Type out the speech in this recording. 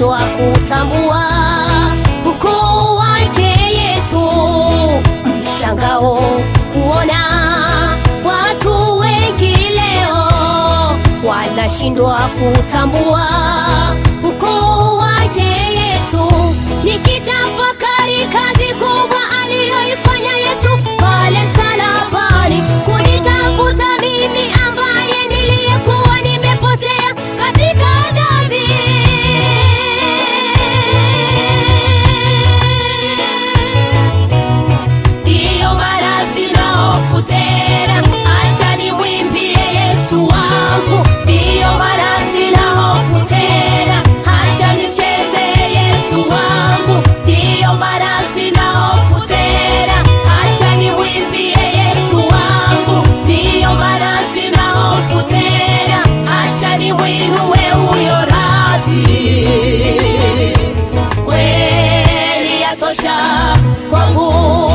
wanashindwa kutambua ukuu wake Yesu. Mshangao kuona watu wengi leo wanashindwa kutambua ukuu wake Yesu. Nikitafakari kazi kubwa aliyoifanya Yesu pale msalabani, kunitafuta mimi ambaye niliyekuwa nimepotea katika dhambi. Ndiyo maana sina hofu tena, acha nimwimbie Yesu wangu. Ndiyo maana sina hofu tena, acha nimcheze Yesu wangu. Ndiyo maana sina hofu tena, acha nimwimbie Yesu wangu. Ndiyo maana sina hofu tena, acha nimwinue huyo Rabi. Kweli yatosha kwangu